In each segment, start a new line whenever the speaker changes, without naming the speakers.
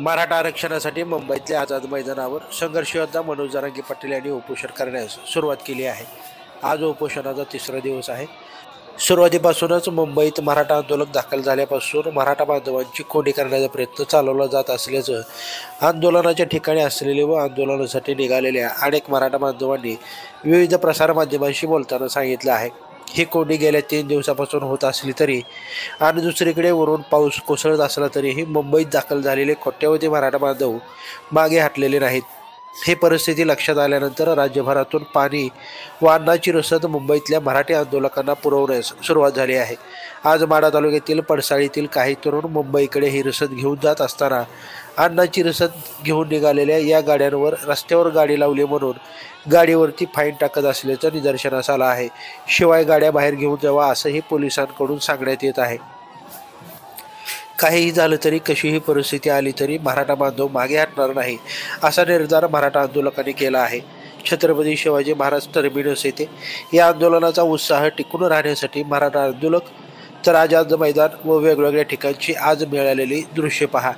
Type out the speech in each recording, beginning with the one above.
मराठा आरक्षणासाठी मुंबईतल्या आझाद मैदानावर संघर्ष योद्धा मनोज जरांगे पाटील यांनी उपोषण करण्यास सुरुवात केली आहे। आज उपोषणाचा तिसरा दिवस आहे। सुरुवातीपासूनच मुंबईत मराठा आंदोलन दाखल झाल्यापासून मराठा बांधवांची कोंडी करण्याचा प्रयत्न चालवला जात असल्याचं आंदोलनाच्या ठिकाणी असलेले व आंदोलनासाठी निघालेल्या अनेक मराठा बांधवांनी विविध प्रसारमाध्यमांशी बोलताना सांगितलं आहे। ही कोंडी गेल्या 3 दिवसापासून होत असली तरी आणि दुसरीकडे वरून पाऊस कोसळत असला तरीही मुंबईत दाखल झालेले कोट्यवधी मराठा बांधव मागे हटलेले नाहीत। ही परिस्थिती लक्षात आल्यानंतर राज्यभरातून पाणी व अन्नाची रसद मुंबईतल्या मराठी आंदोलकांना पुरवण्यास सुरुवात झाली आहे। आज माढा तालुक्यातील पडसाळीतील काही तरुण मुंबईकडे ही रसद घेऊन जात असताना अन्नाची रसद घेऊन निघालेल्या या गाड्यांवर रस्त्यावर गाडी लावली म्हणून गाडीवरती फाईन टाकत असल्याचं निदर्शनास आलं आहे। शिवाय गाड्या बाहेर घेऊन जावा असंही पोलिसांकडून सांगण्यात येत आहे। काहीही झालं तरी कशीही परिस्थिती आली तरी मराठा बांधव मागे हटणार नाही असा निर्धार मराठा आंदोलकांनी केला आहे। छत्रपती शिवाजी महाराज टर्मिनस येथे या आंदोलनाचा उत्साह टिकून राहण्यासाठी मराठा आंदोलक तर आझाद मैदान व वेगवेगळ्या ठिकाणची आज मिळालेली दृश्य पहा।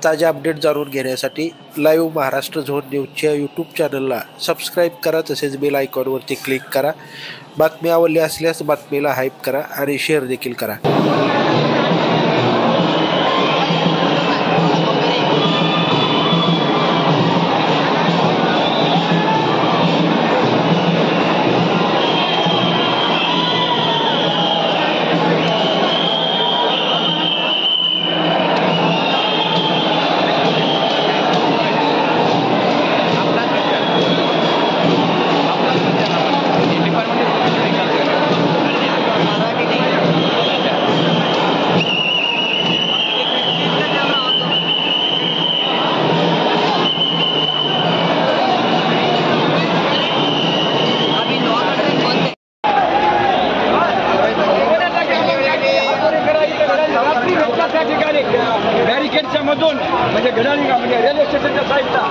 ताज्या अपडेट जाणून घेण्यासाठी लाईव्ह महाराष्ट्र झोन न्यूजच्या यूट्यूब चॅनलला सबस्क्राईब करा, तसेच बेल आयकॉनवरती क्लिक करा। बातमी आवडली असल्यास बातमीला हाईप करा आणि शेअर देखील करा।
बॅरिकेडच्या मधून म्हणजे घड्याळी म्हणजे रेल्वे स्टेशनच्या साईडला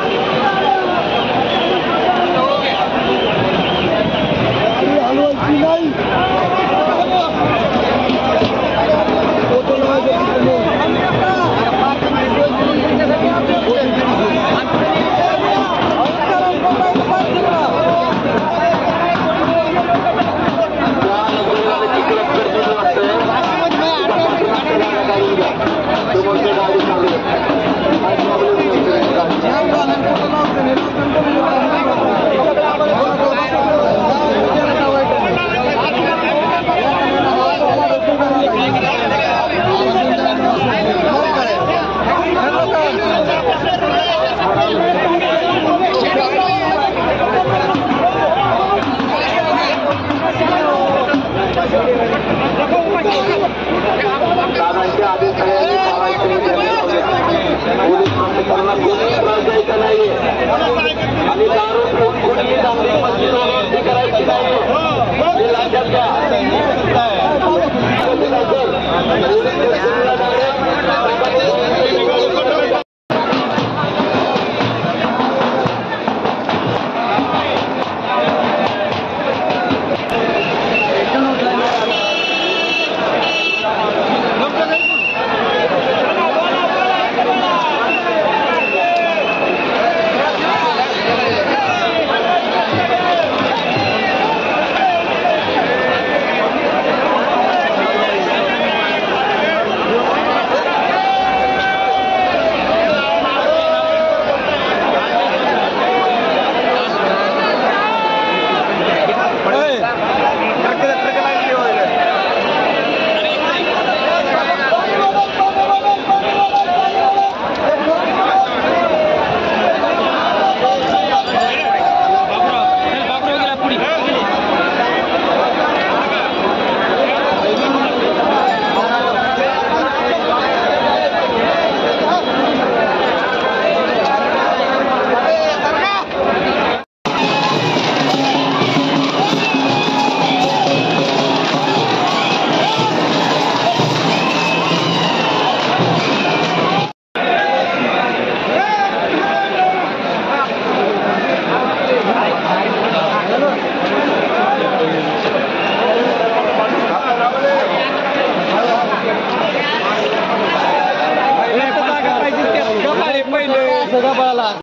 सगळा पळाला